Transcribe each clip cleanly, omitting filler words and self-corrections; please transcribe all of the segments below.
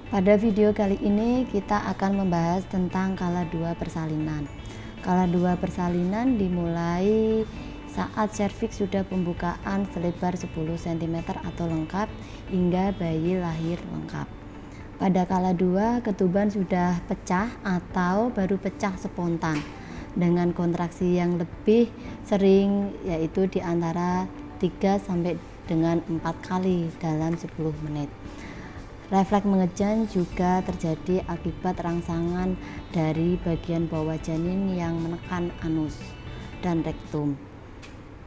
Pada video kali ini kita akan membahas tentang kala 2 persalinan. Kala 2 persalinan dimulai saat serviks sudah pembukaan selebar 10 cm atau lengkap hingga bayi lahir lengkap. Pada kala 2 ketuban sudah pecah atau baru pecah spontan dengan kontraksi yang lebih sering, yaitu di antara 3 sampai dengan 4 kali dalam 10 menit. Refleks mengejan juga terjadi akibat rangsangan dari bagian bawah janin yang menekan anus dan rektum.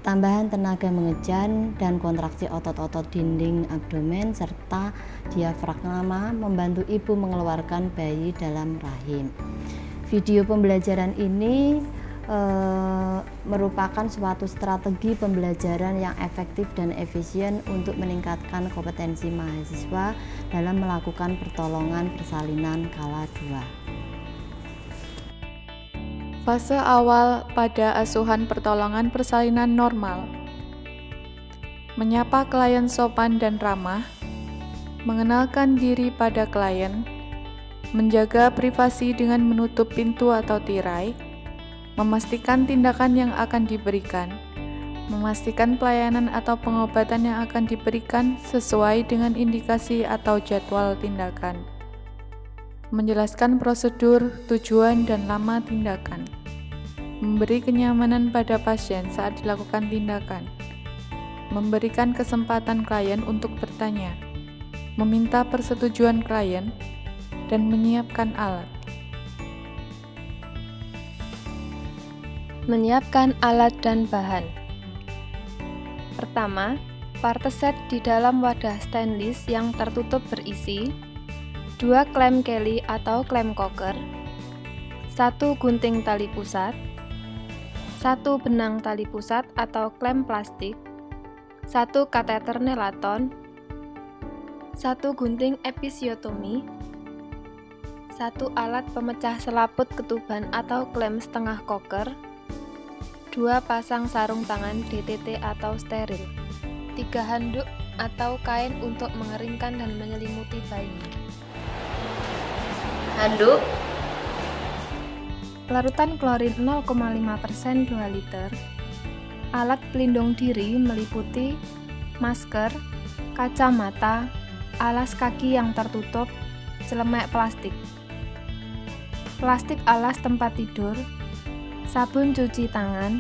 Tambahan tenaga mengejan dan kontraksi otot-otot dinding abdomen serta diafragma membantu ibu mengeluarkan bayi dalam rahim. Video pembelajaran ini merupakan suatu strategi pembelajaran yang efektif dan efisien untuk meningkatkan kompetensi mahasiswa dalam melakukan pertolongan persalinan kala 2. Fase awal pada asuhan pertolongan persalinan normal. Menyapa klien sopan dan ramah, mengenalkan diri pada klien, menjaga privasi dengan menutup pintu atau tirai, memastikan tindakan yang akan diberikan, memastikan pelayanan atau pengobatan yang akan diberikan sesuai dengan indikasi atau jadwal tindakan, menjelaskan prosedur, tujuan, dan lama tindakan, memberi kenyamanan pada pasien saat dilakukan tindakan, memberikan kesempatan klien untuk bertanya, meminta persetujuan klien, dan menyiapkan alat. Menyiapkan alat dan bahan. Pertama, parteset di dalam wadah stainless yang tertutup berisi 2 klem Kelly atau klem koker, 1 gunting tali pusat, 1 benang tali pusat atau klem plastik, 1 kateter nelaton, 1 gunting episiotomi, 1 alat pemecah selaput ketuban atau klem setengah koker, 2 pasang sarung tangan DTT atau steril, 3 handuk atau kain untuk mengeringkan dan menyelimuti bayi. Handuk, larutan klorin 0,5% 2 liter, alat pelindung diri meliputi masker, kacamata, alas kaki yang tertutup, celemek plastik, plastik alas tempat tidur, sabun cuci tangan,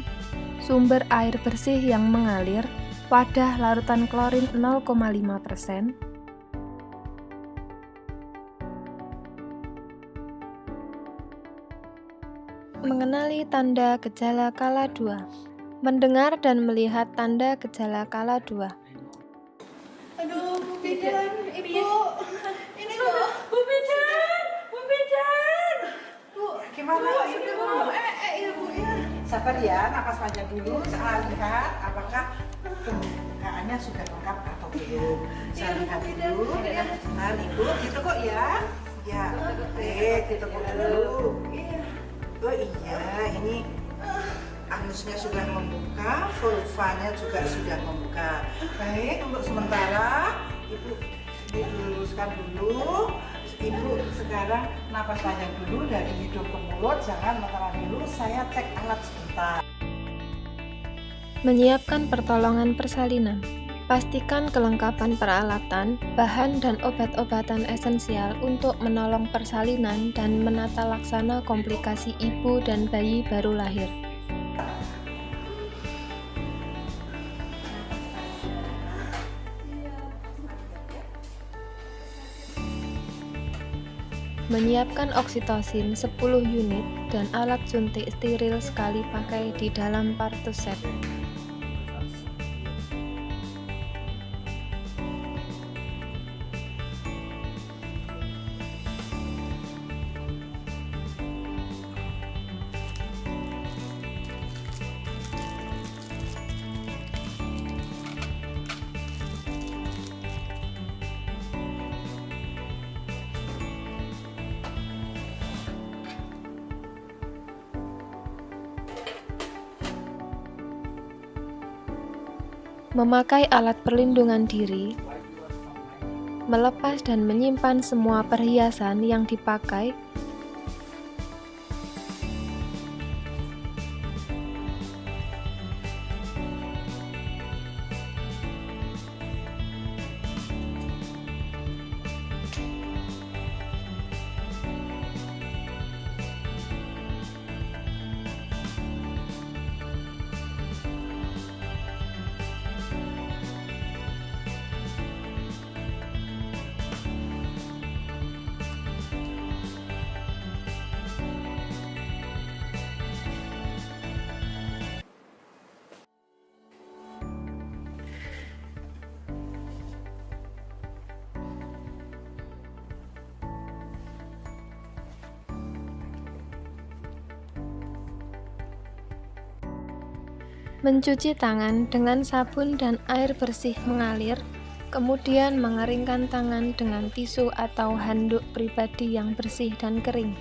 sumber air bersih yang mengalir, wadah larutan klorin 0,5%, mengenali tanda gejala kala 2, mendengar dan melihat tanda gejala kala 2. Aduh, Bu Bidan, Ibu. Ini loh. Bu Bidan. Bu, Gimana ini, Bu? iya Bu ya. Sabar ya, napas panjang dulu. Saya lihat apakah pembukaannya sudah lengkap atau belum. Saya lihat dulu. Nah, Ibu, gitu kok ya. Ya, gitu kok dulu. Oh iya, ini anusnya sudah membuka, vulvanya juga sudah membuka. Baik, untuk sementara Ibu diluruskan dulu. Ibu sekarang napas panjang dulu dari hidung ke mulut, jangan menelan dulu. Saya cek alat sebentar. Menyiapkan pertolongan persalinan. Pastikan kelengkapan peralatan, bahan dan obat-obatan esensial untuk menolong persalinan dan menata laksana komplikasi ibu dan bayi baru lahir. Menyiapkan oksitosin 10 unit dan alat suntik steril sekali pakai di dalam parteset. Memakai alat perlindungan diri, melepas dan menyimpan semua perhiasan yang dipakai. Mencuci tangan dengan sabun dan air bersih mengalir, kemudian mengeringkan tangan dengan tisu atau handuk pribadi yang bersih dan kering.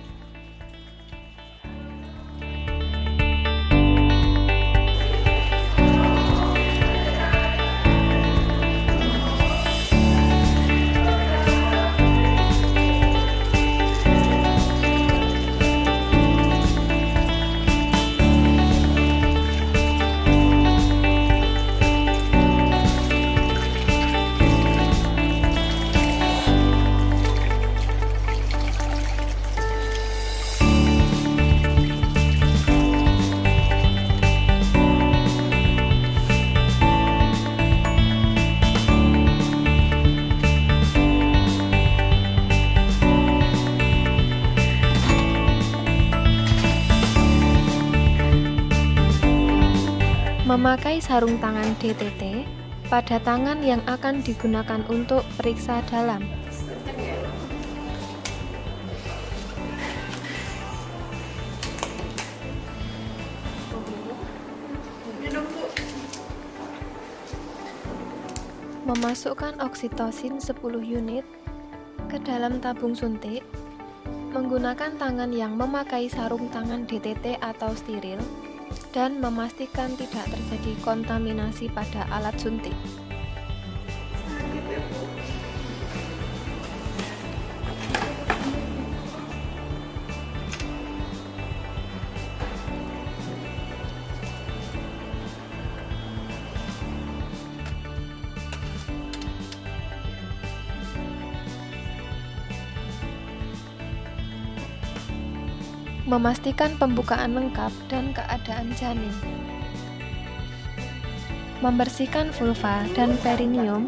Memakai sarung tangan DTT pada tangan yang akan digunakan untuk periksa dalam. Memasukkan oksitosin 10 unit ke dalam tabung suntik, menggunakan tangan yang memakai sarung tangan DTT atau steril, dan memastikan tidak terjadi kontaminasi pada alat suntik. Memastikan pembukaan lengkap dan keadaan janin. Membersihkan vulva dan perineum.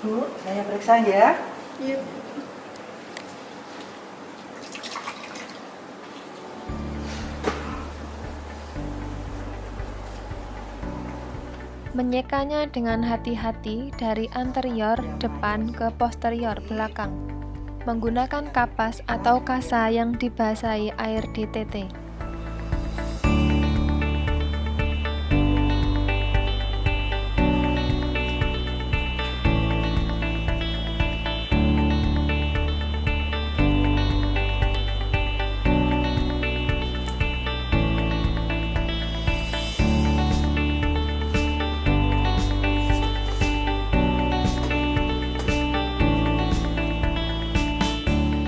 Bu, saya periksa ya. Iya. Menyekanya dengan hati-hati dari anterior depan ke posterior belakang, menggunakan kapas atau kasa yang dibasahi air DTT.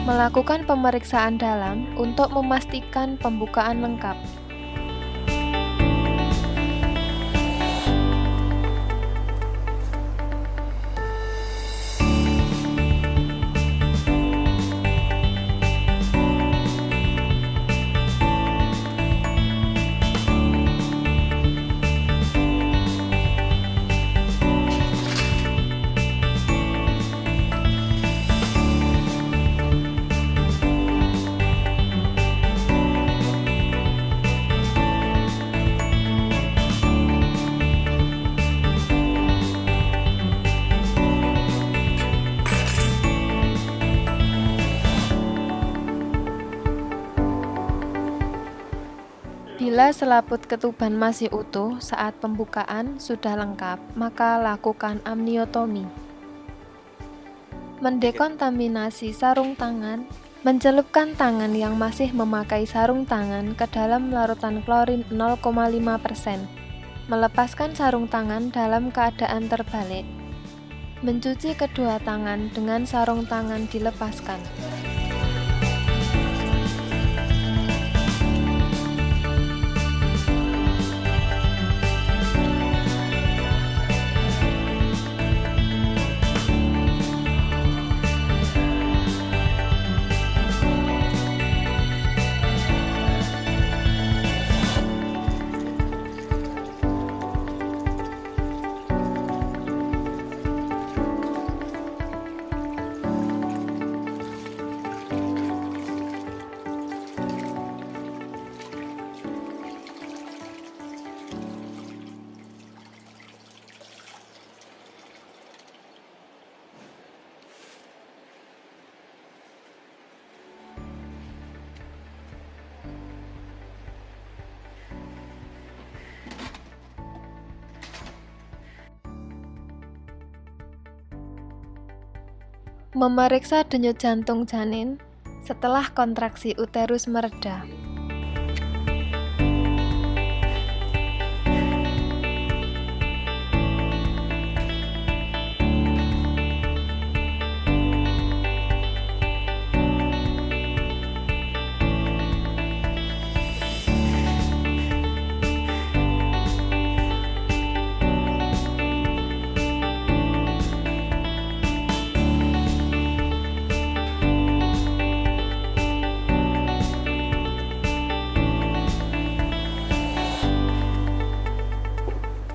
Melakukan pemeriksaan dalam untuk memastikan pembukaan lengkap. Bila selaput ketuban masih utuh saat pembukaan sudah lengkap, maka lakukan amniotomi. mendekontaminasi sarung tangan, mencelupkan tangan yang masih memakai sarung tangan ke dalam larutan klorin 0,5%, melepaskan sarung tangan dalam keadaan terbalik, mencuci kedua tangan dengan sarung tangan dilepaskan. Memeriksa denyut jantung janin setelah kontraksi uterus mereda.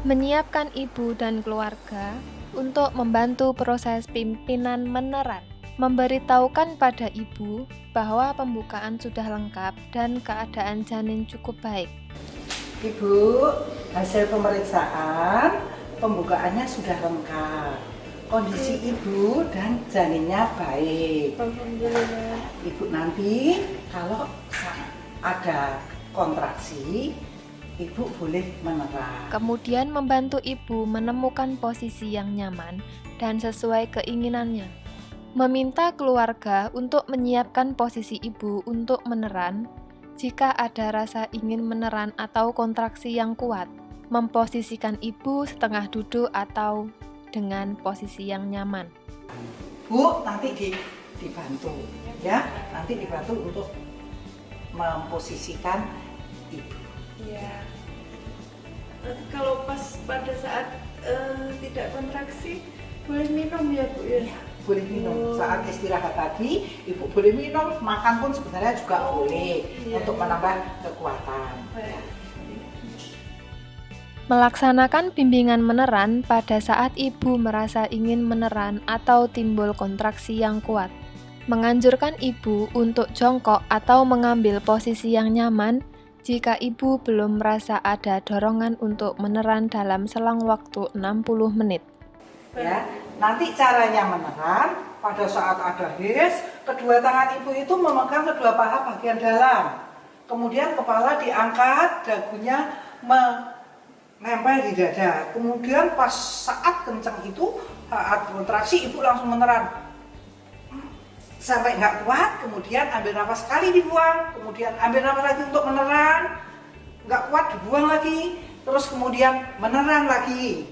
Menyiapkan ibu dan keluarga untuk membantu proses pimpinan meneran, memberitahukan pada ibu bahwa pembukaan sudah lengkap dan keadaan janin cukup baik. Ibu, hasil pemeriksaan pembukaannya sudah lengkap. Kondisi ibu dan janinnya baik. Alhamdulillah. Ibu nanti kalau ada kontraksi, ibu boleh menerang. Kemudian membantu ibu menemukan posisi yang nyaman dan sesuai keinginannya. Meminta keluarga untuk menyiapkan posisi ibu untuk meneran jika ada rasa ingin meneran atau kontraksi yang kuat. Memposisikan ibu setengah duduk atau dengan posisi yang nyaman. Bu, nanti dibantu ya, nanti dibantu untuk memposisikan ibu. Iya. Nanti kalau pas pada saat tidak kontraksi boleh minum ya Bu ya? Iya, boleh minum. Oh. Saat istirahat tadi, ibu boleh minum, makan pun sebenarnya juga boleh iya. untuk menambah kekuatan. Baik. Melaksanakan bimbingan meneran pada saat ibu merasa ingin meneran atau timbul kontraksi yang kuat. Menganjurkan ibu untuk jongkok atau mengambil posisi yang nyaman jika ibu belum merasa ada dorongan untuk meneran dalam selang waktu 60 menit. Ya, nanti caranya meneran pada saat ada his, kedua tangan ibu itu memegang kedua paha bagian dalam. Kemudian kepala diangkat, dagunya menempel di dada. Kemudian pas saat kencang itu, saat kontraksi ibu langsung meneran. Sampai nggak kuat, kemudian ambil nafas sekali dibuang, kemudian ambil nafas lagi untuk meneran, nggak kuat dibuang lagi, terus kemudian meneran lagi.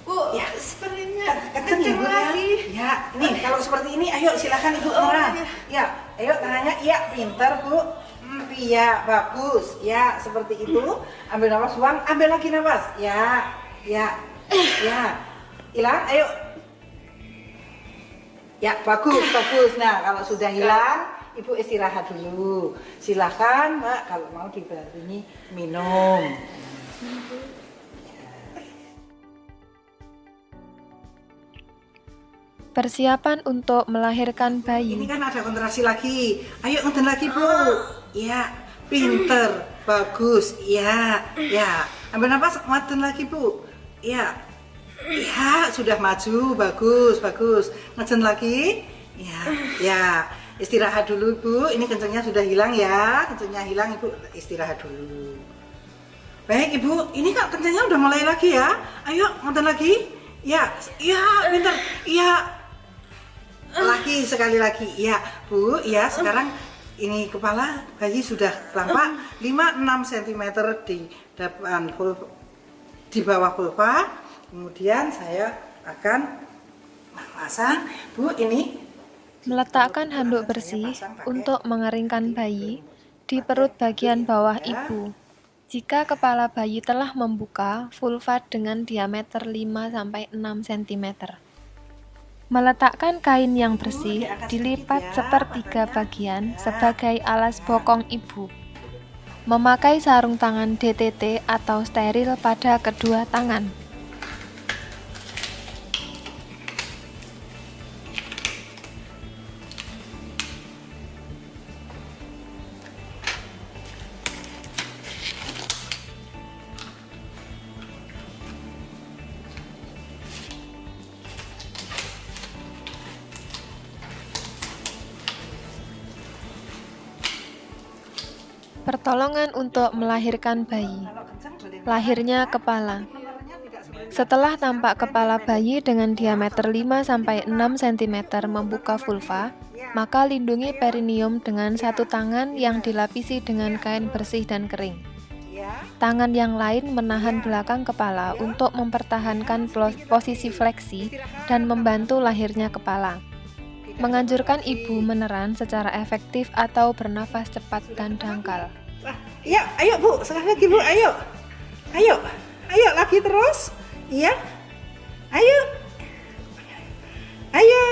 Bu, Ya. sepertinya Kenceng kenceng Ibu, lagi. Ya, nih kalau seperti ini, ayo silakan ibu meneran. Ya, ayo tangannya, iya pinter Bu. Iya, bagus. Ya, seperti itu. Ambil nafas, buang, ambil lagi nafas. Ya, ya, ya. Hilang, ayo. Ya, bagus, bagus. Nah, kalau sudah hilang, ibu istirahat dulu. Silakan, Mbak, kalau mau dibarengi minum. Persiapan untuk melahirkan Ini bayi. kan ada kontraksi lagi. Ayo ngeden lagi Bu. Ya, pinter, bagus. Ya, ya. Ambil nafas, ngeden lagi Bu. Ya, ya sudah maju, bagus, bagus. Ngeden lagi. Ya, ya. Istirahat dulu Bu. Ini kencengnya sudah hilang ya. Kencengnya hilang, Ibu istirahat dulu. Baik Ibu, ini kan kencengnya udah mulai lagi ya. Ayo ngeden lagi. Ya, ya, pintar. Iya. Lagi sekali lagi. Ya, Bu. Ya, sekarang ini kepala bayi sudah tampak 5-6 cm di depan vulva, di bawah vulva. Kemudian saya akan memasang, Bu, ini Meletakkan handuk bersih untuk mengeringkan bayi di perut bagian bawah ibu. Jika kepala bayi telah membuka, vulva dengan diameter 5-6 cm. Meletakkan kain yang bersih dilipat sepertiga bagian sebagai alas bokong ibu. Memakai sarung tangan DTT atau steril pada kedua tangan. Pertolongan untuk melahirkan bayi. Lahirnya kepala. Setelah tampak kepala bayi dengan diameter 5-6 cm membuka vulva, maka lindungi perineum dengan satu tangan yang dilapisi dengan kain bersih dan kering. Tangan yang lain menahan belakang kepala untuk mempertahankan posisi fleksi dan membantu lahirnya kepala. Menganjurkan ibu meneran secara efektif atau bernafas cepat dan dangkal. Ya, ayo Bu, sekali lagi Bu, ayo. Ayo, ayo lagi terus. Iya. Ayo. Ayo.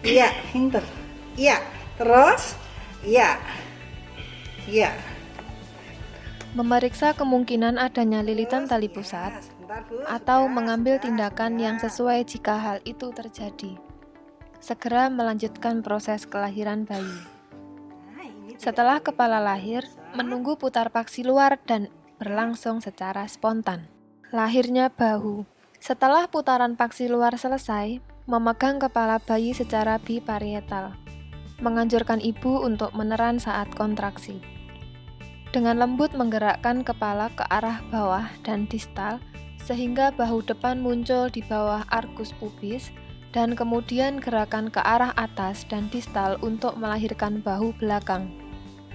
Iya, pinter. Iya, terus. Iya. Iya. Memeriksa kemungkinan adanya lilitan tali pusat atau mengambil tindakan yang sesuai jika hal itu terjadi. Segera melanjutkan proses kelahiran bayi. Setelah kepala lahir, menunggu putar paksi luar dan berlangsung secara spontan. Lahirnya bahu. Setelah putaran paksi luar selesai, memegang kepala bayi secara biparietal. Menganjurkan ibu untuk meneran saat kontraksi. Dengan lembut menggerakkan kepala ke arah bawah dan distal, sehingga bahu depan muncul di bawah arkus pubis, dan kemudian gerakan ke arah atas dan distal untuk melahirkan bahu belakang.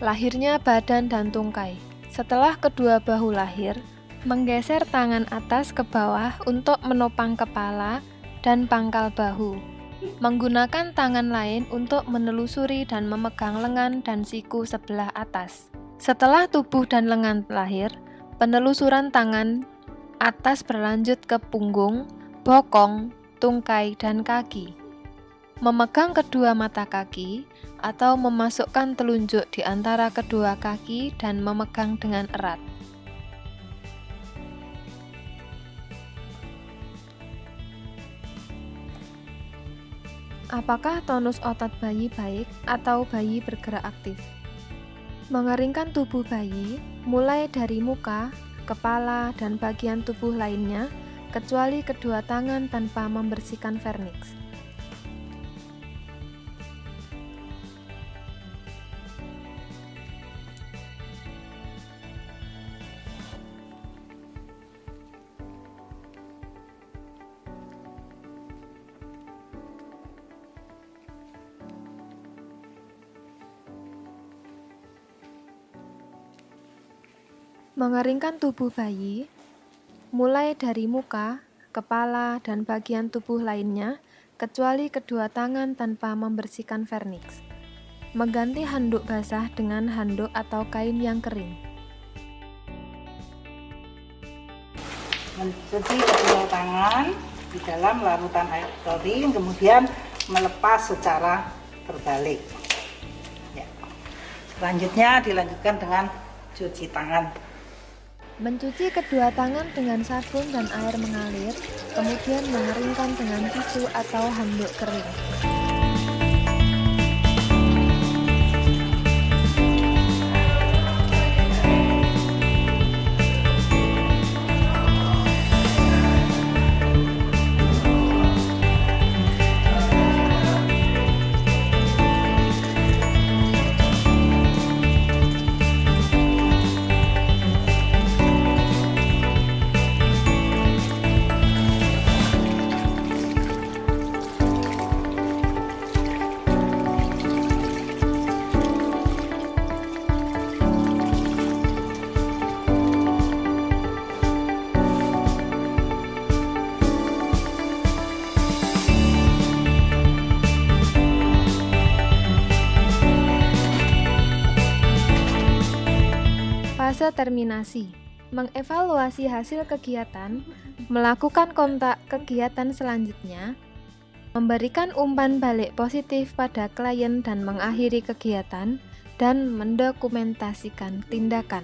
Lahirnya badan dan tungkai. Setelah kedua bahu lahir, menggeser tangan atas ke bawah untuk menopang kepala dan pangkal bahu. Menggunakan tangan lain untuk menelusuri dan memegang lengan dan siku sebelah atas. Setelah tubuh dan lengan lahir, penelusuran tangan atas berlanjut ke punggung, bokong, tungkai, dan kaki. Memegang kedua mata kaki atau memasukkan telunjuk di antara kedua kaki dan memegang dengan erat. Apakah tonus otot bayi baik atau bayi bergerak aktif? Mengeringkan tubuh bayi mulai dari muka, kepala, dan bagian tubuh lainnya kecuali kedua tangan tanpa membersihkan vernix. Mengeringkan tubuh bayi mulai dari muka, kepala, dan bagian tubuh lainnya, kecuali kedua tangan tanpa membersihkan vernix. Mengganti handuk basah dengan handuk atau kain yang kering. Mencuci kedua tangan di dalam larutan air klorin, kemudian melepas secara terbalik. Ya. Selanjutnya dilanjutkan dengan cuci tangan. Mencuci kedua tangan dengan sabun dan air mengalir, kemudian mengeringkan dengan tisu atau handuk kering. terminasi, mengevaluasi hasil kegiatan, melakukan kontak kegiatan selanjutnya, memberikan umpan balik positif pada klien dan mengakhiri kegiatan, dan mendokumentasikan tindakan.